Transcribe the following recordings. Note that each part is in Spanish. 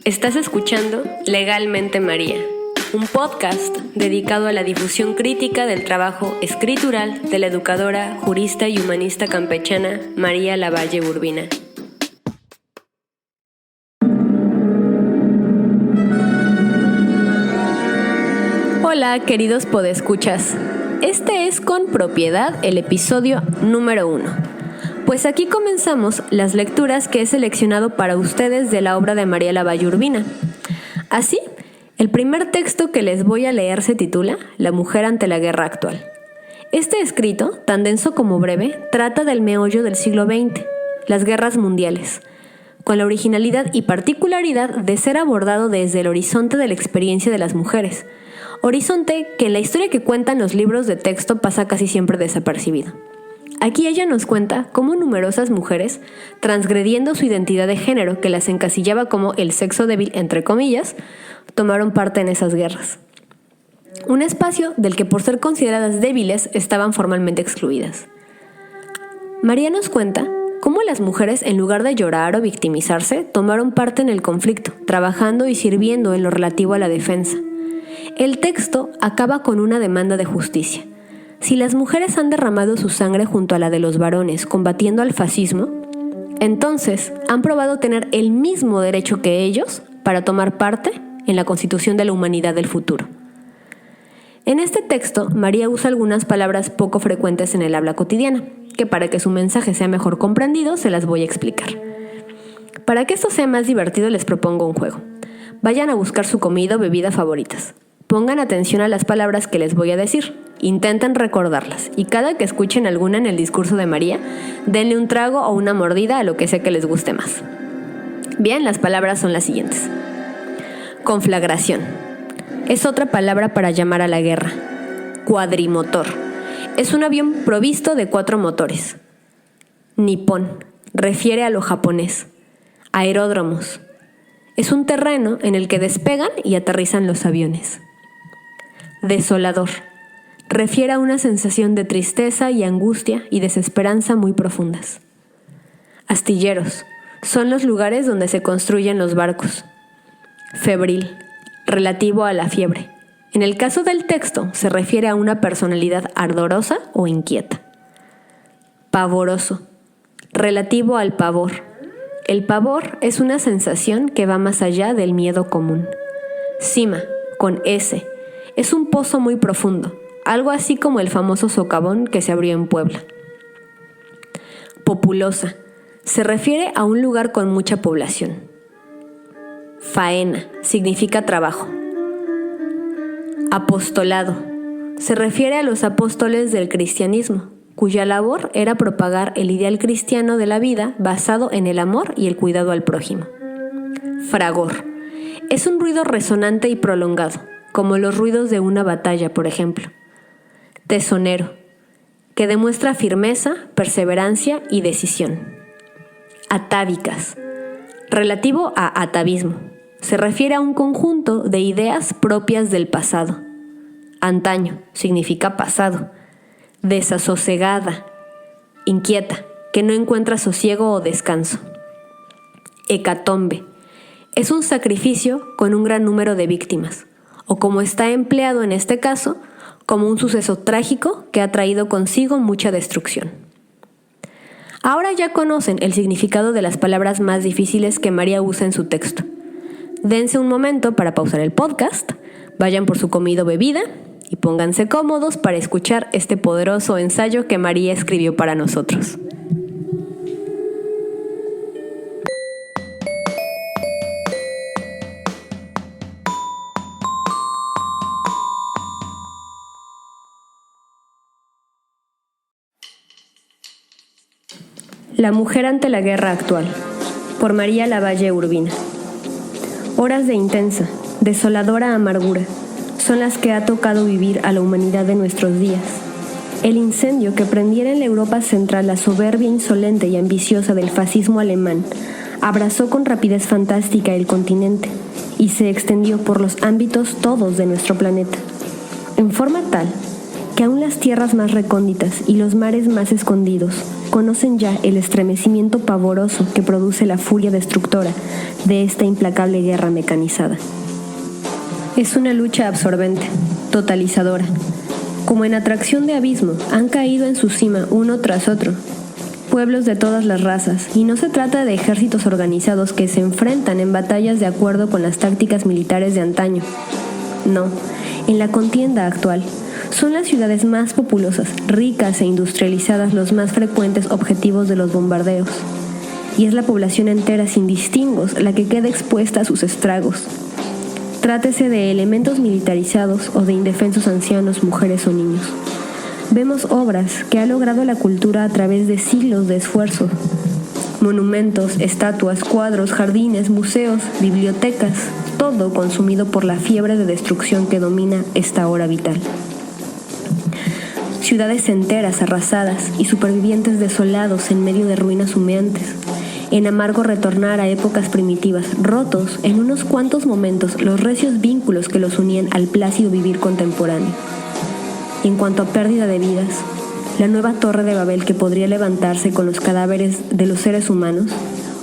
Estás escuchando Legalmente María, un podcast dedicado a la difusión crítica del trabajo escritural de la educadora, jurista y humanista campechana María Lavalle Urbina. Hola, queridos podescuchas. Este es Con Propiedad el episodio número 1. Pues aquí comenzamos las lecturas que he seleccionado para ustedes de la obra de María Lavalle Urbina. Así, el primer texto que les voy a leer se titula La mujer ante la guerra actual. Este escrito, tan denso como breve, trata del meollo del siglo XX, las guerras mundiales, con la originalidad y particularidad de ser abordado desde el horizonte de la experiencia de las mujeres, horizonte que en la historia que cuentan los libros de texto pasa casi siempre desapercibido. Aquí ella nos cuenta cómo numerosas mujeres, transgrediendo su identidad de género que las encasillaba como el sexo débil, entre comillas, tomaron parte en esas guerras. Un espacio del que por ser consideradas débiles estaban formalmente excluidas. María nos cuenta cómo las mujeres, en lugar de llorar o victimizarse, tomaron parte en el conflicto, trabajando y sirviendo en lo relativo a la defensa. El texto acaba con una demanda de justicia. Si las mujeres han derramado su sangre junto a la de los varones combatiendo al fascismo, entonces han probado tener el mismo derecho que ellos para tomar parte en la constitución de la humanidad del futuro. En este texto, María usa algunas palabras poco frecuentes en el habla cotidiana, que para que su mensaje sea mejor comprendido se las voy a explicar. Para que esto sea más divertido les propongo un juego. Vayan a buscar su comida o bebida favoritas. Pongan atención a las palabras que les voy a decir. Intenten recordarlas y cada que escuchen alguna en el discurso de María, denle un trago o una mordida a lo que sea que les guste más. Bien, las palabras son las siguientes. Conflagración. Es otra palabra para llamar a la guerra. Cuadrimotor. Es un avión provisto de 4 motores. Nipón. Refiere a lo japonés. Aeródromos. Es un terreno en el que despegan y aterrizan los aviones. Desolador. Refiere a una sensación de tristeza y angustia y desesperanza muy profundas. Astilleros. Son los lugares donde se construyen los barcos. Febril. Relativo a la fiebre. En el caso del texto, se refiere a una personalidad ardorosa o inquieta. Pavoroso. Relativo al pavor. El pavor es una sensación que va más allá del miedo común. Sima, con S, es un pozo muy profundo, algo así como el famoso socavón que se abrió en Puebla. Populosa, se refiere a un lugar con mucha población. Faena, significa trabajo. Apostolado, se refiere a los apóstoles del cristianismo, cuya labor era propagar el ideal cristiano de la vida basado en el amor y el cuidado al prójimo. Fragor. Es un ruido resonante y prolongado, como los ruidos de una batalla, por ejemplo. Tesonero, que demuestra firmeza, perseverancia y decisión. Atávicas. Relativo a atavismo. Se refiere a un conjunto de ideas propias del pasado. Antaño, significa pasado. Desasosegada, inquieta, que no encuentra sosiego o descanso. Hecatombe. Es un sacrificio con un gran número de víctimas, o como está empleado en este caso, como un suceso trágico que ha traído consigo mucha destrucción. Ahora ya conocen el significado de las palabras más difíciles que María usa en su texto. Dense un momento para pausar el podcast, vayan por su comida o bebida, y pónganse cómodos para escuchar este poderoso ensayo que María escribió para nosotros. La mujer ante la guerra actual, por María Lavalle Urbina. Horas de intensa, desoladora amargura son las que ha tocado vivir a la humanidad de nuestros días. El incendio que prendiera en la Europa central la soberbia insolente y ambiciosa del fascismo alemán abrazó con rapidez fantástica el continente y se extendió por los ámbitos todos de nuestro planeta, en forma tal que aún las tierras más recónditas y los mares más escondidos conocen ya el estremecimiento pavoroso que produce la furia destructora de esta implacable guerra mecanizada. Es una lucha absorbente, totalizadora. Como en atracción de abismo, han caído en su cima uno tras otro pueblos de todas las razas, y no se trata de ejércitos organizados que se enfrentan en batallas de acuerdo con las tácticas militares de antaño. No, en la contienda actual, son las ciudades más populosas, ricas e industrializadas los más frecuentes objetivos de los bombardeos, y es la población entera sin distingos la que queda expuesta a sus estragos. Trátese de elementos militarizados o de indefensos ancianos, mujeres o niños. Vemos obras que ha logrado la cultura a través de siglos de esfuerzo. Monumentos, estatuas, cuadros, jardines, museos, bibliotecas, todo consumido por la fiebre de destrucción que domina esta hora vital. Ciudades enteras arrasadas y supervivientes desolados en medio de ruinas humeantes, en amargo retornar a épocas primitivas, rotos en unos cuantos momentos los recios vínculos que los unían al plácido vivir contemporáneo. Y en cuanto a pérdida de vidas, la nueva torre de Babel que podría levantarse con los cadáveres de los seres humanos,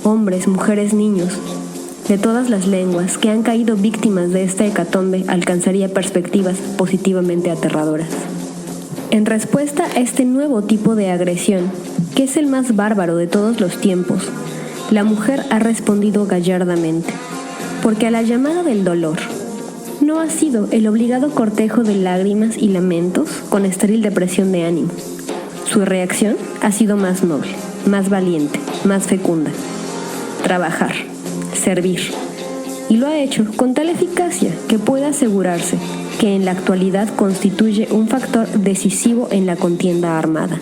hombres, mujeres, niños, de todas las lenguas que han caído víctimas de esta hecatombe, alcanzaría perspectivas positivamente aterradoras. En respuesta a este nuevo tipo de agresión, que es el más bárbaro de todos los tiempos, la mujer ha respondido gallardamente, porque a la llamada del dolor, no ha sido el obligado cortejo de lágrimas y lamentos con estéril depresión de ánimo. Su reacción ha sido más noble, más valiente, más fecunda. Trabajar, servir. Y lo ha hecho con tal eficacia que puede asegurarse que en la actualidad constituye un factor decisivo en la contienda armada.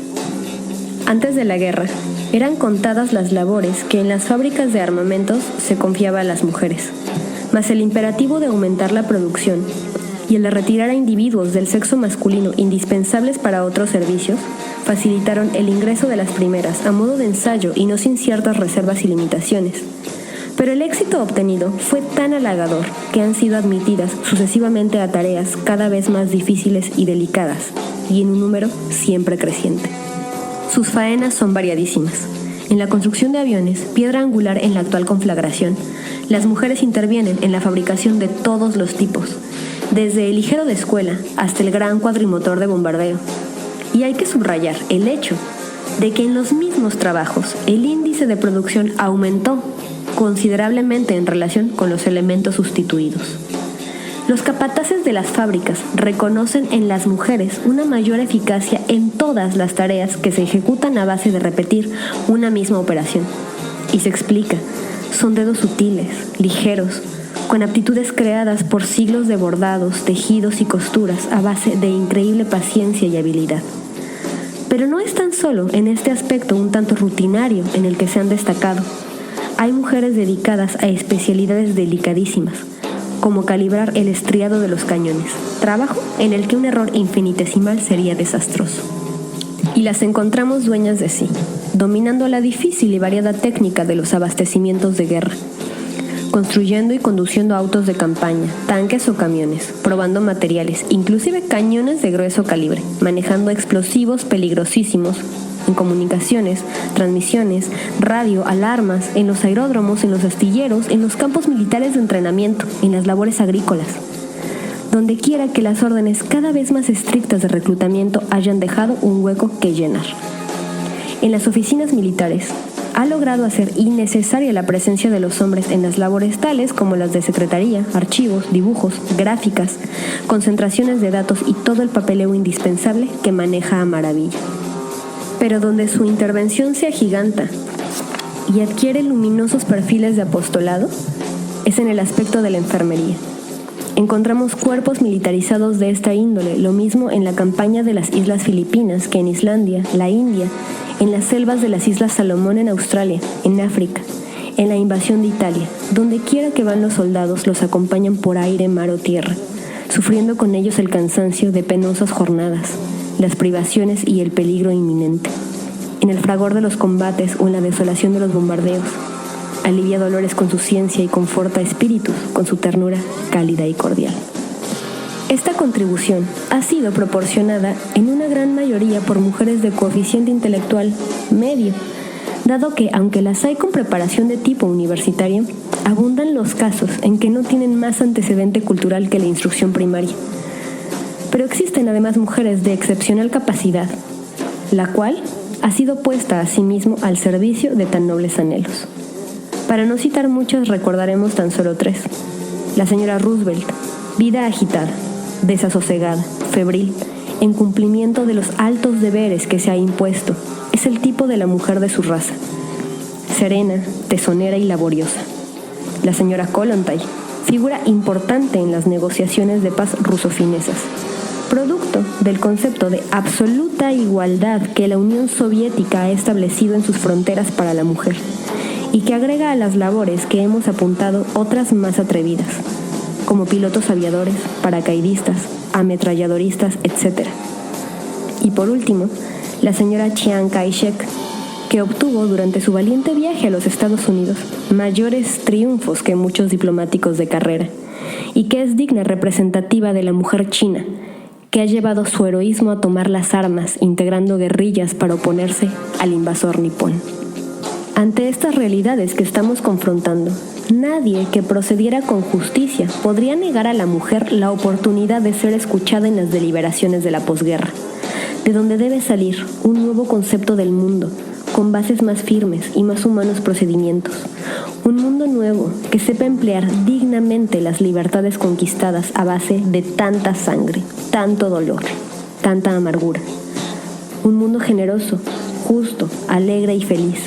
Antes de la guerra, eran contadas las labores que en las fábricas de armamentos se confiaba a las mujeres. Mas el imperativo de aumentar la producción y el de retirar a individuos del sexo masculino indispensables para otros servicios facilitaron el ingreso de las primeras a modo de ensayo y no sin ciertas reservas y limitaciones. Pero el éxito obtenido fue tan halagador que han sido admitidas sucesivamente a tareas cada vez más difíciles y delicadas, y en un número siempre creciente. Sus faenas son variadísimas. En la construcción de aviones, piedra angular en la actual conflagración, las mujeres intervienen en la fabricación de todos los tipos, desde el ligero de escuela hasta el gran cuadrimotor de bombardeo. Y hay que subrayar el hecho de que en los mismos trabajos el índice de producción aumentó considerablemente en relación con los elementos sustituidos. Los capataces de las fábricas reconocen en las mujeres una mayor eficacia en todas las tareas que se ejecutan a base de repetir una misma operación. Y se explica, son dedos sutiles, ligeros, con aptitudes creadas por siglos de bordados, tejidos y costuras a base de increíble paciencia y habilidad. Pero no es tan solo en este aspecto un tanto rutinario en el que se han destacado. Hay mujeres dedicadas a especialidades delicadísimas, como calibrar el estriado de los cañones, trabajo en el que un error infinitesimal sería desastroso. Y las encontramos dueñas de sí, dominando la difícil y variada técnica de los abastecimientos de guerra, construyendo y conduciendo autos de campaña, tanques o camiones, probando materiales, inclusive cañones de grueso calibre, manejando explosivos peligrosísimos, en comunicaciones, transmisiones, radio, alarmas, en los aeródromos, en los astilleros, en los campos militares de entrenamiento, en las labores agrícolas. Donde quiera que las órdenes cada vez más estrictas de reclutamiento hayan dejado un hueco que llenar. En las oficinas militares, ha logrado hacer innecesaria la presencia de los hombres en las labores tales como las de secretaría, archivos, dibujos, gráficas, concentraciones de datos y todo el papeleo indispensable que maneja a maravilla. Pero donde su intervención se agiganta y adquiere luminosos perfiles de apostolado, es en el aspecto de la enfermería. Encontramos cuerpos militarizados de esta índole, lo mismo en la campaña de las Islas Filipinas que en Islandia, la India, en las selvas de las Islas Salomón en Australia, en África, en la invasión de Italia. Donde quiera que van los soldados los acompañan por aire, mar o tierra, sufriendo con ellos el cansancio de penosas jornadas, las privaciones y el peligro inminente. En el fragor de los combates o en la desolación de los bombardeos, alivia dolores con su ciencia y conforta espíritus con su ternura cálida y cordial. Esta contribución ha sido proporcionada en una gran mayoría por mujeres de coeficiente intelectual medio, dado que, aunque las hay con preparación de tipo universitario, abundan los casos en que no tienen más antecedente cultural que la instrucción primaria. Pero existen además mujeres de excepcional capacidad, la cual ha sido puesta a sí mismo al servicio de tan nobles anhelos. Para no citar muchas, recordaremos tan solo 3. La señora Roosevelt, vida agitada, desasosegada, febril, en cumplimiento de los altos deberes que se ha impuesto, es el tipo de la mujer de su raza. Serena, tesonera y laboriosa. La señora Kollontai, figura importante en las negociaciones de paz rusofinesas, producto del concepto de absoluta igualdad que la Unión Soviética ha establecido en sus fronteras para la mujer, y que agrega a las labores que hemos apuntado otras más atrevidas, como pilotos aviadores, paracaidistas, ametralladoristas, etc. Y por último, la señora Chiang Kai-shek, que obtuvo durante su valiente viaje a los Estados Unidos mayores triunfos que muchos diplomáticos de carrera, y que es digna representativa de la mujer china, que ha llevado su heroísmo a tomar las armas, integrando guerrillas para oponerse al invasor nipón. Ante estas realidades que estamos confrontando, nadie que procediera con justicia podría negar a la mujer la oportunidad de ser escuchada en las deliberaciones de la posguerra, de donde debe salir un nuevo concepto del mundo, con bases más firmes y más humanos procedimientos. Un mundo nuevo que sepa emplear dignamente las libertades conquistadas a base de tanta sangre, tanto dolor, tanta amargura. Un mundo generoso, justo, alegre y feliz.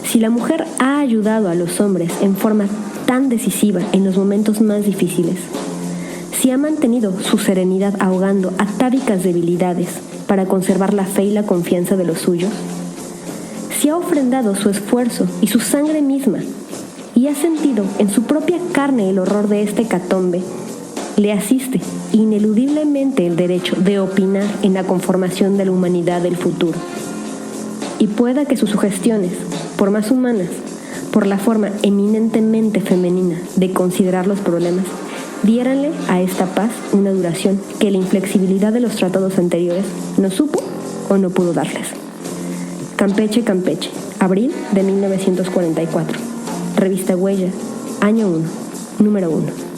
Si la mujer ha ayudado a los hombres en forma tan decisiva en los momentos más difíciles, si ha mantenido su serenidad ahogando atávicas debilidades para conservar la fe y la confianza de los suyos, si ha ofrendado su esfuerzo y su sangre misma y ha sentido en su propia carne el horror de este hecatombe, le asiste ineludiblemente el derecho de opinar en la conformación de la humanidad del futuro. Y pueda que sus sugestiones, por más humanas, por la forma eminentemente femenina de considerar los problemas, diéranle a esta paz una duración que la inflexibilidad de los tratados anteriores no supo o no pudo darles. Campeche, Campeche, abril de 1944. Revista Huella, año 1, número 1.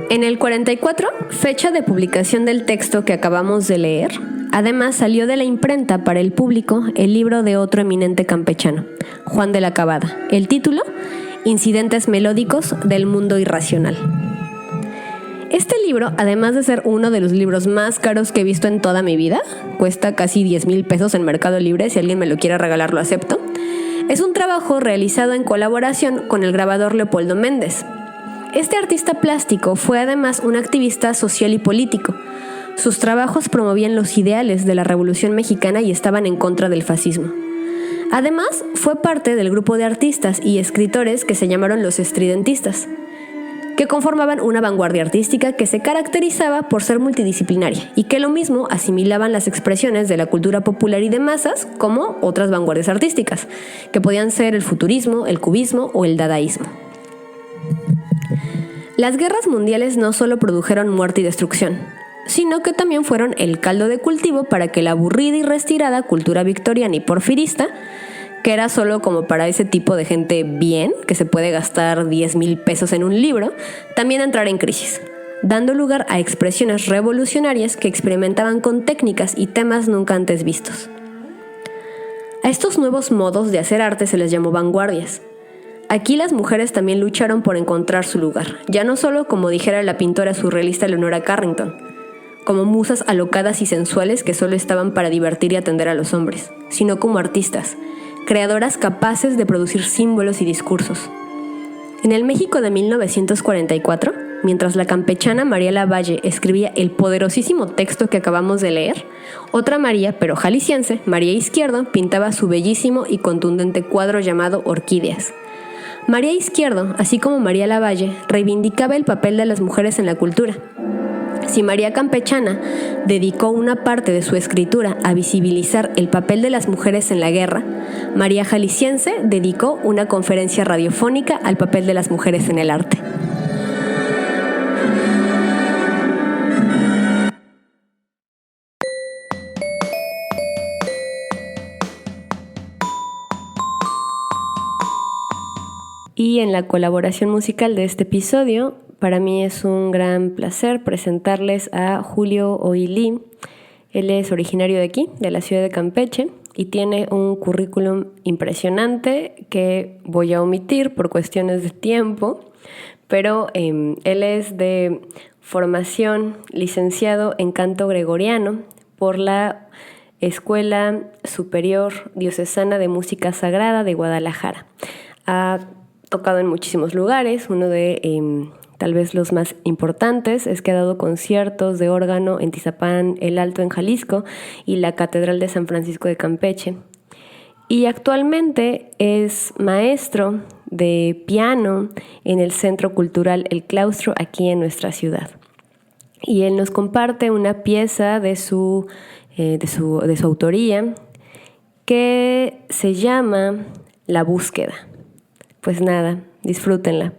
En el 44, fecha de publicación del texto que acabamos de leer, además salió de la imprenta para el público el libro de otro eminente campechano, Juan de la Cabada. El título, Incidentes melódicos del mundo irracional. Este libro, además de ser uno de los libros más caros que he visto en toda mi vida, cuesta casi 10,000 pesos en Mercado Libre, si alguien me lo quiere regalar lo acepto, es un trabajo realizado en colaboración con el grabador Leopoldo Méndez. Este artista plástico fue además un activista social y político. Sus trabajos promovían los ideales de la Revolución Mexicana y estaban en contra del fascismo. Además, fue parte del grupo de artistas y escritores que se llamaron los estridentistas, que conformaban una vanguardia artística que se caracterizaba por ser multidisciplinaria y que lo mismo asimilaban las expresiones de la cultura popular y de masas como otras vanguardias artísticas, que podían ser el futurismo, el cubismo o el dadaísmo. Las guerras mundiales no solo produjeron muerte y destrucción, sino que también fueron el caldo de cultivo para que la aburrida y retirada cultura victoriana y porfirista, que era solo como para ese tipo de gente bien, que se puede gastar 10,000 pesos en un libro, también entrara en crisis, dando lugar a expresiones revolucionarias que experimentaban con técnicas y temas nunca antes vistos. A estos nuevos modos de hacer arte se les llamó vanguardias. Aquí las mujeres también lucharon por encontrar su lugar, ya no solo como dijera la pintora surrealista Leonora Carrington, como musas alocadas y sensuales que solo estaban para divertir y atender a los hombres, sino como artistas, creadoras capaces de producir símbolos y discursos. En el México de 1944, mientras la campechana María Lavalle escribía el poderosísimo texto que acabamos de leer, otra María, pero jalisciense, María Izquierdo, pintaba su bellísimo y contundente cuadro llamado Orquídeas. María Izquierdo, así como María Lavalle, reivindicaba el papel de las mujeres en la cultura. Si María Campechana dedicó una parte de su escritura a visibilizar el papel de las mujeres en la guerra, María Jalisciense dedicó una conferencia radiofónica al papel de las mujeres en el arte. Y en la colaboración musical de este episodio, para mí es un gran placer presentarles a Julio Oilí. Él es originario de aquí, de la ciudad de Campeche, y tiene un currículum impresionante que voy a omitir por cuestiones de tiempo, pero él es de formación licenciado en canto gregoriano por la Escuela Superior Diocesana de Música Sagrada de Guadalajara. Ha tocado en muchísimos lugares, uno de tal vez los más importantes es que ha dado conciertos de órgano en Tizapán, El Alto en Jalisco y la Catedral de San Francisco de Campeche. Y actualmente es maestro de piano en el Centro Cultural El Claustro aquí en nuestra ciudad. Y él nos comparte una pieza de su autoría que se llama La Búsqueda. Pues nada, disfrútenla.